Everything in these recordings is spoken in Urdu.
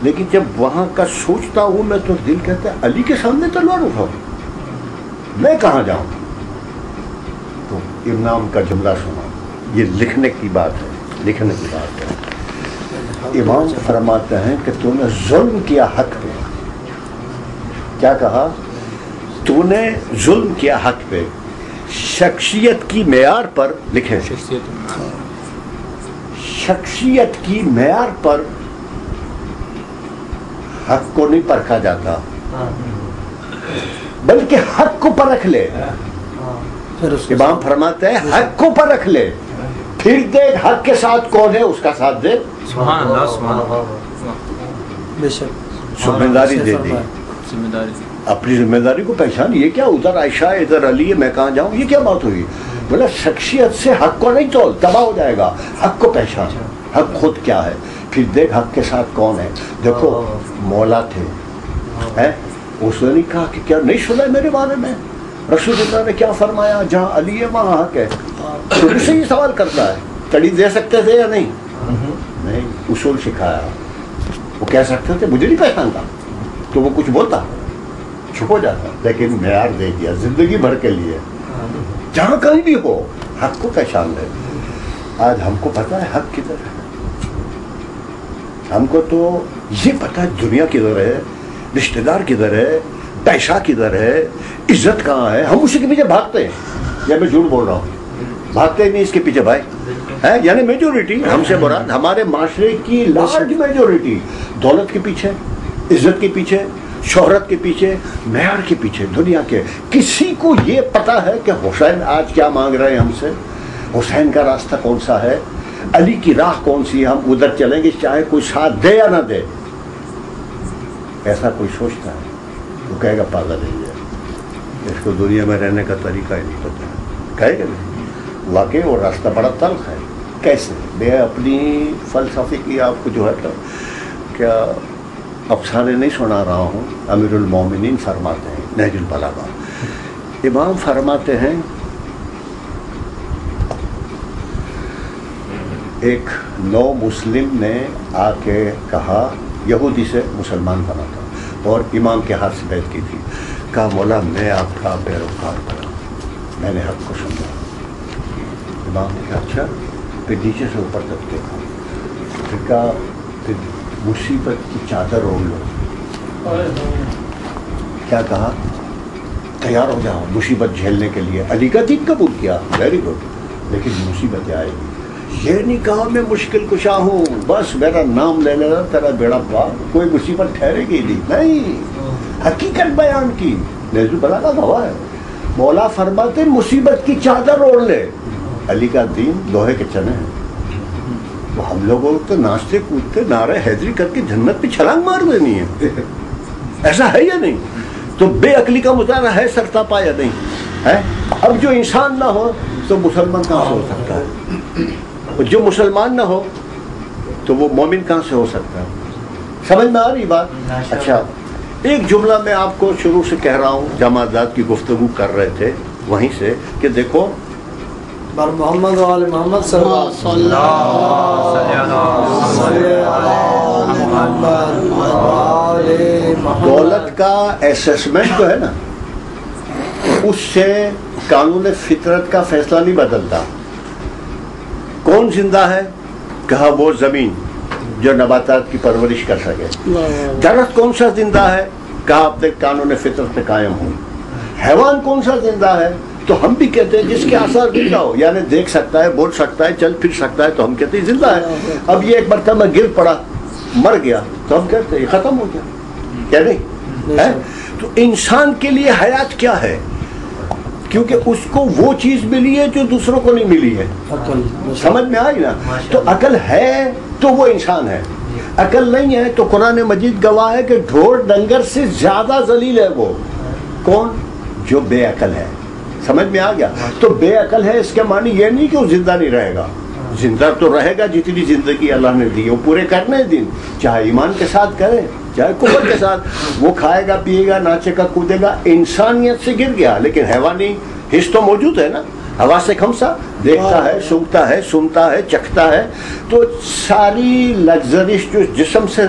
لیکن جب وہاں کا سوچتا ہوں میں تو دل کہتا ہے علی کے سامنے تلوار اٹھاؤ، میں کہاں جاؤں؟ تو امام کا جملہ سنا، یہ لکھنے کی بات ہے، لکھنے کی بات ہے۔ امام فرماتے ہیں کہ تو نے ظلم کیا حق پہ، کیا کہا؟ تو نے ظلم کیا حق پہ، شخصیت کی معیار پر لکھے، شخصیت کی معیار پر حق کو نہیں پرکھا جاتا، بلکہ حق کو پرکھ لے۔ امام فرماتے ہیں حق کو پرکھ لے، پھر دیکھ حق کے ساتھ کون ہے، اس کا ساتھ دے۔ سبحان اللہ، سبحان اللہ، بے شک ذمہ داری دے دی، اپنی ذمہ داری کو پہچان۔ یہ کیا ادھر عائشہ ادھر علی ہے، میں کہاں جاؤں، یہ کیا بات ہوئی؟ بولا شخصیت سے حق کو نہیں تول، تباہ ہو جائے گا، حق کو پہچان، حق خود کیا ہے، پھر دیکھ حق کے ساتھ کون ہے۔ دیکھو مولا تھے، اس نے نہیں کہا کہ کیا نہیں سنا میرے بارے میں رسول اللہ نے کیا فرمایا، جہاں علی ہے وہاں حق ہے۔ شروع سے ہی سوال کرتا ہے، کڑی دے سکتے تھے یا نہیں؟ نہیں، اصول سکھایا۔ وہ کہہ سکتے تھے مجھے نہیں پہچانتا، تو وہ کچھ بولتا، چھپ ہو جاتا، لیکن معیار دے دیا زندگی بھر کے لیے، جہاں کہیں بھی ہو حق کو پہچان لے۔ آج ہم کو پتا ہے حق کدھر ہے، ہم کو تو یہ پتا ہے دنیا کدھر ہے، رشتہ دار کدھر ہے، پیسہ کدھر ہے، عزت کہاں ہے، ہم اسی کے پیچھے بھاگتے ہیں۔ یا میں جھوٹ بول رہا ہوں؟ بھاگتے نہیں اس کے پیچھے بھائی، ہے یعنی میجورٹی ہم سے مراد ہمارے معاشرے کی لارج میجورٹی دولت کے پیچھے، عزت کے پیچھے، شہرت کے پیچھے، معیار کے پیچھے دنیا کے۔ کسی کو یہ پتا ہے کہ حسین آج کیا مانگ رہے ہیں ہم سے، حسین کا راستہ کون سا ہے، علی کی راہ کون سی ہے، ہم ادھر چلیں گے چاہے کوئی ساتھ دے یا نہ دے؟ ایسا کوئی سوچتا ہے تو کہے گا پاگل ہے، اس کو دنیا میں رہنے کا طریقہ ہی نہیں پتا، کہے گا نہیں۔ واقعی وہ راستہ بڑا تلخ ہے۔ کیسے؟ میں اپنی فلسفے کی آپ کو جو ہے تو کیا افسانے نہیں سنا رہا ہوں، امیر المومنین فرماتے ہیں نہج البلاغہ، امام فرماتے ہیں ایک نو مسلم نے آ کے کہا، یہودی سے مسلمان بنا تھا اور امام کے ہاتھ سے بیعت کی تھی، کہا مولا میں آپ کا پیروکار بنا، میں نے حق کو سمجھا۔ امام نے کہا اچھا، پھر نیچے سے اوپر تک دیکھا، پھر کہا پھر مصیبت کی چادر اوڑھ لو۔ کیا کہا؟ تیار ہو جاؤ مصیبت جھیلنے کے لیے۔ علی کا دین قبول کیا، ویری گڈ، لیکن مصیبتیں آئے گی۔ یہ نہیں کہا میں مشکل کشا ہوں، بس میرا نام لے لینا تیرا بیڑا پار، کوئی مصیبت ٹھہرے گی نہیں، حقیقت بیان کی۔ نہج البلاغہ گواہ ہے، مولا فرماتے مصیبت کی چادر اوڑھ لے۔ علی کا دین لوہے کے چنے ہیں، وہ ہم لوگوں تو ناچتے کودتے نعرہ حیدری کر کے جنت پہ چھلانگ مار دینی ہے، ایسا ہے یا نہیں؟ تو بے عقلی کا مظاہرہ ہے سرتاپا یا نہیں ہے؟ اب جو انسان نہ ہو تو مسلمان کہاں سے ہو سکتا ہے؟ جو مسلمان نہ ہو تو وہ مومن کہاں سے ہو سکتا ہے؟ سمجھ میں آ رہی بات؟ اچھا، ایک جملہ میں آپ کو شروع سے کہہ رہا ہوں، جماعت کی گفتگو کر رہے تھے وہیں سے، کہ دیکھو محمد و آل محمد صلی اللہ علیہ وسلم۔ دولت کا اسیسمنٹ جو ہے نا، اس سے قانون فطرت کا فیصلہ نہیں بدلتا۔ کون زندہ ہے؟ کہا وہ زمین جو نباتات کی پرورش کر سکے۔ درخت کون سا زندہ ہے؟ کہا اپنے قانون فطرت پہ قائم ہو۔ حیوان کون سا زندہ ہے؟ تو ہم بھی کہتے ہیں جس کے آثار زندہ ہو، یعنی دیکھ سکتا ہے، بول سکتا ہے، چل پھر سکتا ہے، تو ہم کہتے ہیں زندہ ہے۔ اب یہ ایک مرتبہ گر پڑا، مر گیا، تو ہم کہتے ہیں ختم ہو گیا، کیا نہیں ہے؟ تو انسان کے لیے حیات کیا ہے؟ کیونکہ اس کو وہ چیز ملی ہے جو دوسروں کو نہیں ملی ہے۔ سمجھ میں آئی نا؟ تو عقل ہے تو وہ انسان ہے، عقل نہیں ہے تو قرآن مجید گواہ ہے کہ ڈھور ڈنگر سے زیادہ ذلیل ہے وہ۔ کون؟ جو بے عقل ہے۔ سمجھ میں آ گیا؟ تو بے عقل ہے اس کے معنی یہ نہیں کہ وہ زندہ نہیں رہے گا، زندہ تو رہے گا، جتنی زندگی اللہ نے دی وہ پورے کرنے دن، چاہے ایمان کے ساتھ کرے چاہے کفر کے ساتھ، وہ کھائے گا پیے گا ناچے گا کودے گا، انسانیت سے گر گیا، لیکن حیوانی حص تو موجود ہے نا، ہوا سے کھمسا، دیکھتا ہے، سونگتا ہے، سنتا ہے، چکھتا ہے۔ تو ساری لگزریز جو جسم سے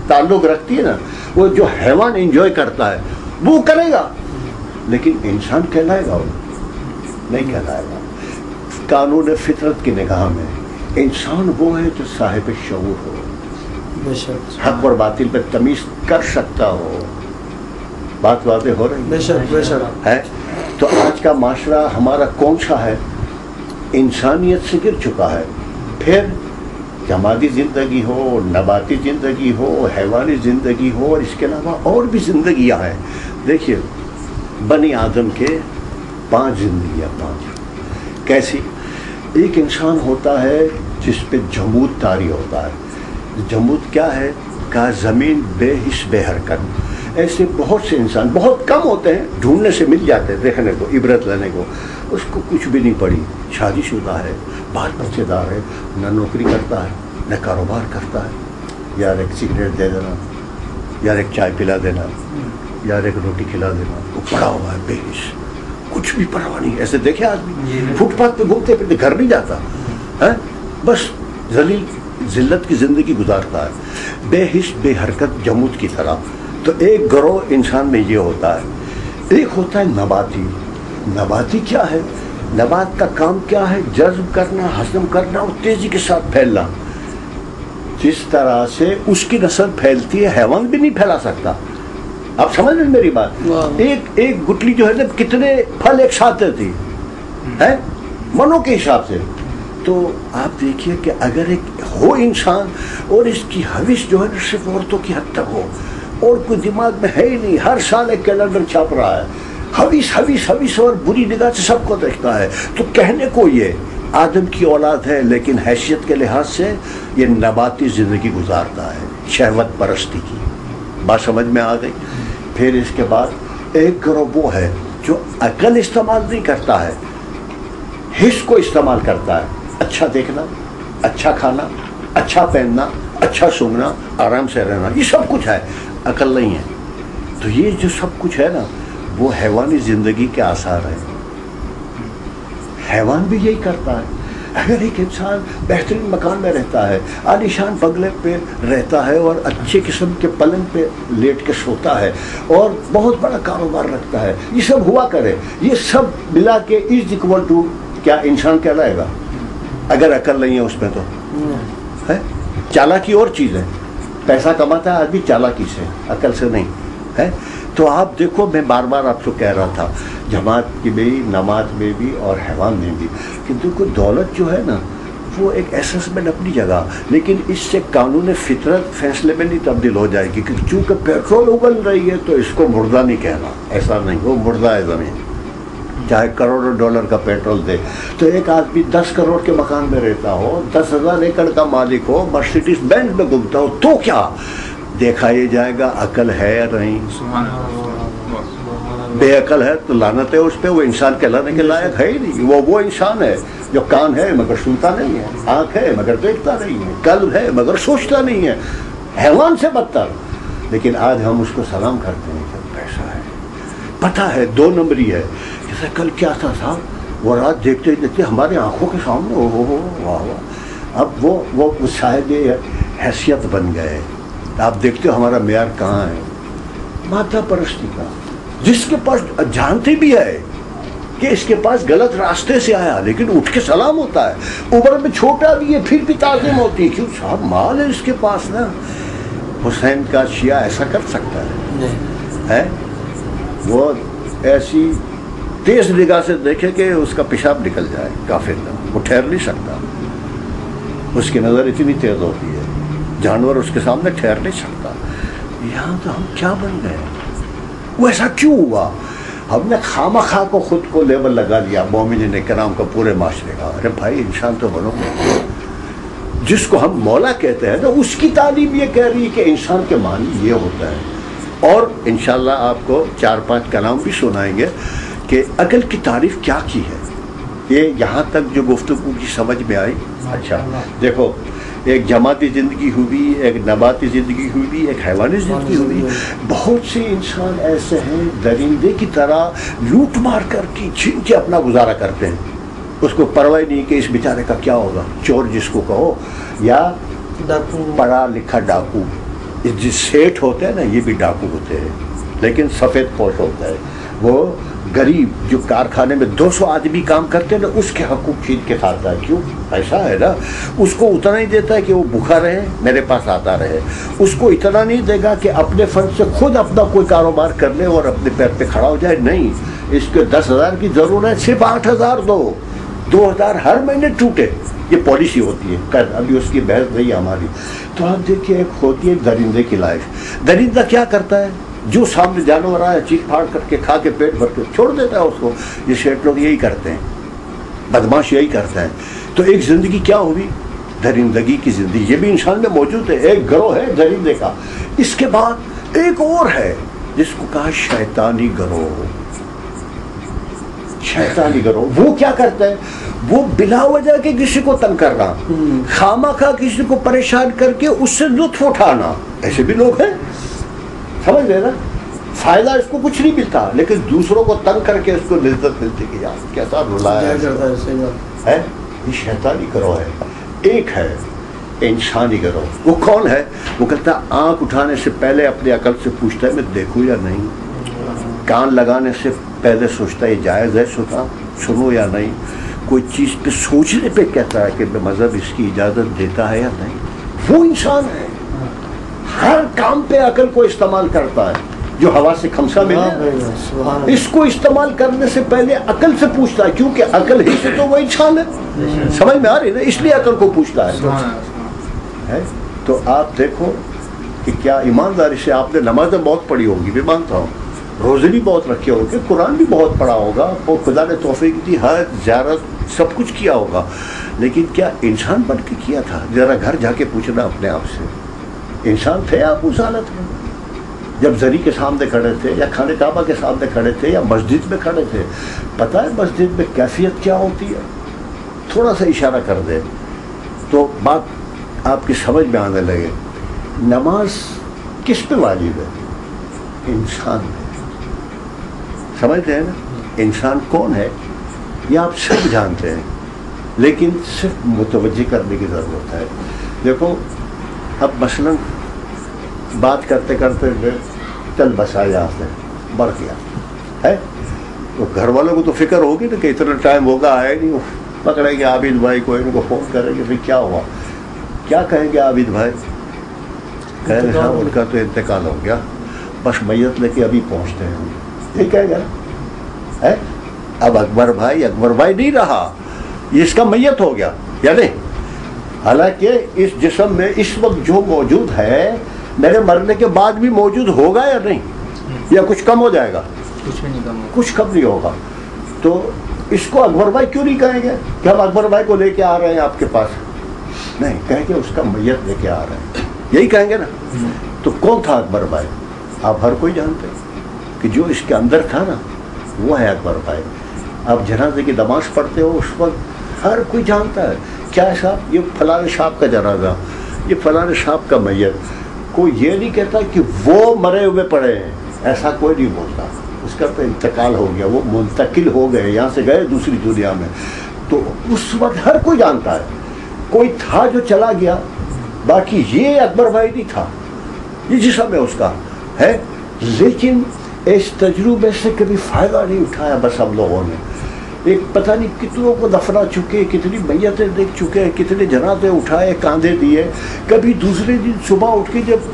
تعلق رکھتی ہے نا، وہ جو حیوان انجوائے کرتا ہے وہ کرے گا، لیکن انسان کہلائے گا وہ نہیں کہلائے گا۔ قانون فطرت کی نگاہ میں انسان وہ ہے جو صاحب شعور ہو، حق اور باطل پہ تمیز کر سکتا ہو۔ بات واضح ہو رہی ہے؟ تو آج کا معاشرہ ہمارا کون سا ہے؟ انسانیت سے گر چکا ہے۔ پھر جمادی زندگی ہو، نباتی زندگی ہو، حیوانی زندگی ہو، اور اس کے علاوہ اور بھی زندگیاں ہیں۔ دیکھیے بنی آدم کے 5 زندگیاں، 5 کیسی؟ ایک انسان ہوتا ہے جس پہ جمود طاری ہوتا ہے۔ جمود کیا ہے؟ کہ زمین بے حس بے حرکت۔ ایسے بہت سے انسان، بہت کم ہوتے ہیں، ڈھونڈنے سے مل جاتے ہیں، دیکھنے کو، عبرت لینے کو۔ اس کو کچھ بھی نہیں پڑی، شادی شدہ ہے، بال بچے دار ہے، نہ نوکری کرتا ہے نہ کاروبار کرتا ہے، یار ایک سگریٹ دے دینا، یار ایک چائے پلا دینا، یار ایک روٹی کھلا دینا، وہ پڑا ہوا ہے بے حس، کچھ بھی پرواہ نہیں۔ ایسے دیکھے آدمی فٹ پاتھ پہ گھومتے پھرتے، گھر نہیں جاتا ہے، بس ذلیل ذلت کی زندگی گزارتا ہے، بے حس بے حرکت، جمود کی طرح۔ تو ایک گروہ انسان میں یہ ہوتا ہے۔ ایک ہوتا ہے نباتی۔ نباتی کیا ہے؟ نبات کا کام کیا ہے؟ جذب کرنا، ہضم کرنا اور تیزی کے ساتھ پھیلنا۔ جس طرح سے اس کی نسل پھیلتی ہے، حیوان بھی نہیں پھیلا سکتا۔ آپ سمجھ رہے میری بات؟ ایک گٹلی جو ہے نا، کتنے پھل ایک ساتھ دیتی ہے منوں کے حساب سے۔ تو آپ دیکھیے کہ اگر ایک ہو انسان اور اس کی حوث جو ہے نا صرف عورتوں کی حد تک ہو، اور کوئی دماغ میں ہے ہی نہیں، ہر سال ایک کیلنڈر چھاپ رہا ہے، حوث اور بری نگاہ سے سب کو دیکھتا ہے، تو کہنے کو یہ آدم کی اولاد ہے، لیکن حیثیت کے لحاظ سے یہ نباتی زندگی گزارتا ہے، شہوت پرستی کی۔ بات سمجھ میں آ گئی؟ پھر اس کے بعد ایک گروہ وہ ہے جو عقل استعمال نہیں کرتا ہے، حس کو استعمال کرتا ہے۔ اچھا دیکھنا، اچھا کھانا، اچھا پہننا، اچھا سونگنا، آرام سے رہنا، یہ سب کچھ ہے، عقل نہیں ہے۔ تو یہ جو سب کچھ ہے نا، وہ حیوانی زندگی کے آثار ہیں۔ حیوان بھی یہی کرتا ہے۔ اگر ایک انسان بہترین مکان میں رہتا ہے، عالیشان بنگلے پہ رہتا ہے، اور اچھے قسم کے پلنگ پہ لیٹ کے سوتا ہے، اور بہت بڑا کاروبار رکھتا ہے، یہ سب ہوا کرے، یہ سب ملا کے از اکول ٹو کیا انسان کہلائے گا؟ اگر عقل نہیں ہے اس میں تو ہے۔ چالاکی اور چیز ہے، پیسہ کماتا ہے آدمی چالاکی سے، عقل سے نہیں ہے۔ تو آپ دیکھو، میں بار بار آپ کو کہہ رہا تھا، جماعت کی بھی، نماز میں بھی اور حیوان میں بھی، کہ دیکھو دولت جو ہے نا، وہ ایک ایسسمنٹ اپنی جگہ، لیکن اس سے قانون فطرت فیصلے میں نہیں تبدیل ہو جائے گی، کیونکہ چونکہ پیٹرول اگل رہی ہے تو اس کو مردہ نہیں کہنا، ایسا نہیں، وہ مردہ ہے زمین، چاہے کروڑوں ڈالر کا پیٹرول دے۔ تو ایک آدمی 10 کروڑ کے مکان میں رہتا ہو، 10,000 ایکڑ کا مالک ہو، مرسیڈیز بینز میں گھومتا ہو، تو کیا دیکھا یہ جائے گا عقل ہے یا نہیں؟ بے عقل ہے تو لعنت ہے اس پہ، وہ انسان کہلانے کے لائق ہے ہی نہیں۔ وہ انسان ہے جو کان ہے مگر سنتا نہیں ہے، آنکھ ہے مگر دیکھتا نہیں ہے، قلب ہے مگر سوچتا نہیں ہے، حیوان سے بدتر۔ لیکن آج ہم اس کو سلام کرتے ہیں کہ پیسہ ہے، پتہ ہے 2 نمبری ہے۔ جیسے کل کیا تھا وہ رات دیکھتے دیکھتے ہمارے آنکھوں کے سامنے، واہ واہ، اب وہ صاحب حیثیت بن گئے۔ آپ دیکھتے ہو ہمارا معیار کہاں ہے؟ مادہ پرستی کا، جس کے پاس جانتے بھی ہے کہ اس کے پاس غلط راستے سے آیا، لیکن اٹھ کے سلام ہوتا ہے، عمر میں چھوٹا بھی ہے پھر بھی تعظیم ہوتی ہے، کیوں صاحب مال ہے اس کے پاس نا۔ حسین کا شیعہ ایسا کر سکتا ہے؟ وہ ایسی تیز نگاہ سے دیکھے کہ اس کا پیشاب نکل جائے، کافر نہ، وہ ٹھہر نہیں سکتا، اس کی نظر اتنی تیز ہوتی ہے، جانور اس کے سامنے ٹھہر نہیں سکتا۔ یہاں تو ہم کیا بن گئے؟ وہ ایسا کیوں ہوا؟ ہم نے خواہ خواہ کو خود کو لیبل لگا لیا، مومنین کرام کا، پورے معاشرے کا۔ ارے بھائی انسان تو بنو، جس کو ہم مولا کہتے ہیں نا، اس کی تعلیم یہ کہہ رہی ہے کہ انسان کے معنی یہ ہوتا ہے۔ اور انشاءاللہ آپ کو 4-5 کلام بھی سنائیں گے کہ عقل کی تعریف کیا کی ہے۔ یہ یہاں تک جو گفتگو کی سمجھ میں آئی؟ اچھا دیکھو، ایک جماعتی زندگی ہوئی، ایک نباتی زندگی ہوئی، ایک حیوانی زندگی ہوئی۔ بہت سے انسان ایسے ہیں درندے کی طرح لوٹ مار کر کے چھین کے اپنا گزارا کرتے ہیں، اس کو پرواہ نہیں کہ اس بیچارے کا کیا ہوگا، چور جس کو کہو یا پڑھا لکھا ڈاکو، جس سیٹ ہوتے ہیں نا یہ بھی ڈاکو ہوتے ہیں لیکن سفید پوش ہوتا ہے. وہ غریب جو کارخانے میں 200 آدمی کام کرتے ہیں نا اس کے حقوق چھین کے کھاتا ہے. کیوں؟ ایسا ہے نا, اس کو اتنا ہی دیتا ہے کہ وہ بھوکا رہے میرے پاس آتا رہے, اس کو اتنا نہیں دے گا کہ اپنے فنڈ سے خود اپنا کوئی کاروبار کر لے اور اپنے پیر پہ کھڑا ہو جائے. نہیں, اس کے 10,000 کی ضرورت ہے, صرف 8,000 دو, 2,000 ہر مہینے ٹوٹے. یہ پالیسی ہوتی ہے. ابھی اس کی بحث نہیں ہے ہماری. تو آپ دیکھیے ایک ہوتی ہے درندے کی لائف. درندہ کیا کرتا ہے؟ جو سامنے جانور آیا چیخ پھاڑ کر کے کھا کے پیٹ بھر کے چھوڑ دیتا ہے اس کو. یہ شیٹ لوگ یہی کرتے ہیں, بدماش یہی کرتا ہے. تو ایک زندگی کیا ہوئی؟ درندگی کی زندگی. یہ بھی انسان میں موجود ہے. ایک گروہ ہے درندے کا. اس کے بعد ایک اور ہے جس کو کہا شیطانی گروہ. شیطانی گروہ وہ کیا کرتا ہے؟ وہ بلا وجہ کے کسی کو تنگ کرنا, خامخواہ کسی کو پریشان کر کے اس سے لطف اٹھانا. ایسے بھی لوگ ہیں, سمجھ رہے نا, فائدہ اس کو کچھ نہیں ملتا لیکن دوسروں کو تنگ کر کے اس کو لذت ملتی کہ یار کیسا رلایا ہے. یہ شیطانی گروہ ہے. ایک ہے انسانی گروہ. وہ کون ہے؟ وہ کہتا ہے آنکھ اٹھانے سے پہلے اپنے عقل سے پوچھتا ہے میں دیکھوں یا نہیں, کان لگانے سے پہلے سوچتا ہے جائز ہے سنو یا نہیں, کوئی چیز پہ سوچنے پہ کہتا ہے کہ مذہب اس کی اجازت دیتا ہے یا نہیں. وہ انسان ہے. ہر کام پہ عقل کو استعمال کرتا ہے. جو ہوا سے کھمسا ملے اس کو استعمال کرنے سے پہلے عقل سے پوچھتا ہے, کیونکہ عقل ہی سے تو وہ انسان ہے. سمجھ میں آ رہی نا, اس لیے عقل کو پوچھتا ہے. تو آپ دیکھو کہ کیا ایمانداری سے آپ نے نمازیں بہت پڑھی ہوگی, بھی مانتا ہوں, روزے بھی بہت رکھے ہوگے, قرآن بھی بہت پڑھا ہوگا, وہ خدا نے توفیق دی, حج زیارت سب کچھ کیا ہوگا, لیکن کیا انسان بن کے کیا تھا؟ ذرا گھر جا کے پوچھنا اپنے آپ سے. انسان تھے آپ اس حالت میں جب زری کے سامنے کھڑے تھے یا خانہ کعبہ کے سامنے کھڑے تھے یا مسجد میں کھڑے تھے؟ پتہ ہے مسجد میں کیفیت کیا ہوتی ہے؟ تھوڑا سا اشارہ کر دے تو بات آپ کی سمجھ میں آنے لگے. نماز کس پہ واجب ہے؟ انسان ہے. سمجھتے ہیں نا انسان کون ہے؟ یہ آپ سب جانتے ہیں لیکن صرف متوجہ کرنے کی ضرورت ہے. دیکھو اب مثلاً بات کرتے کرتے چل بسا یہاں سے بڑھ گیا ہے, تو گھر والوں کو تو فکر ہوگی نا کہ اتنا ٹائم ہوگا آئے نہیں, پکڑیں گے عابد بھائی کو, ان کو فون کریں گے کیا ہوا, کیا کہیں گے عابد بھائی؟ کہیں گے صاحب ان کا تو انتقال ہو گیا, بس میت لے کے ابھی پہنچتے ہیں. یہ کہے گا ہے. اب اکبر بھائی نہیں رہا, یہ اس کا میت ہو گیا یا نہیں؟ حالانکہ اس جسم میں اس وقت جو موجود ہے میرے مرنے کے بعد بھی موجود ہوگا یا نہیں, یا کچھ کم ہو جائے گا؟ کچھ کم نہیں ہوگا. تو اس کو اکبر بھائی کیوں نہیں کہیں گے کہ ہم اکبر بھائی کو لے کے آ رہے ہیں آپ کے پاس؟ نہیں, کہیں گے اس کا میت لے کے آ رہے ہیں, یہی کہیں گے نا. تو کون تھا اکبر بھائی؟ آپ ہر کوئی جانتے ہیں کہ جو اس کے اندر تھا نا وہ ہے اکبر بھائی. آپ جنازے کی نماز پڑھتے ہو اس وقت ہر کوئی جانتا ہے کیا ہے صاحب یہ فلاں صاحب کا جنازہ, یہ فلاں صاحب کا میت. کوئی یہ نہیں کہتا کہ وہ مرے ہوئے پڑے ہیں, ایسا کوئی نہیں بولتا. اس کا تو انتقال ہو گیا, وہ منتقل ہو گئے, یہاں سے گئے دوسری دنیا میں. تو اس وقت ہر کوئی جانتا ہے. کوئی تھا جو چلا گیا, باقی یہ اکبر بھائی نہیں تھا, یہ جسم ہے اس کا ہے, لیکن اس تجربے سے کبھی فائدہ نہیں اٹھایا. بس ہم لوگوں نے ایک پتہ نہیں کتنوں کو دفنا چکے, کتنی میتیں دیکھ چکے, کتنے جنازے اٹھائے, کاندھے دیے. کبھی دوسرے دن صبح اٹھ کے جب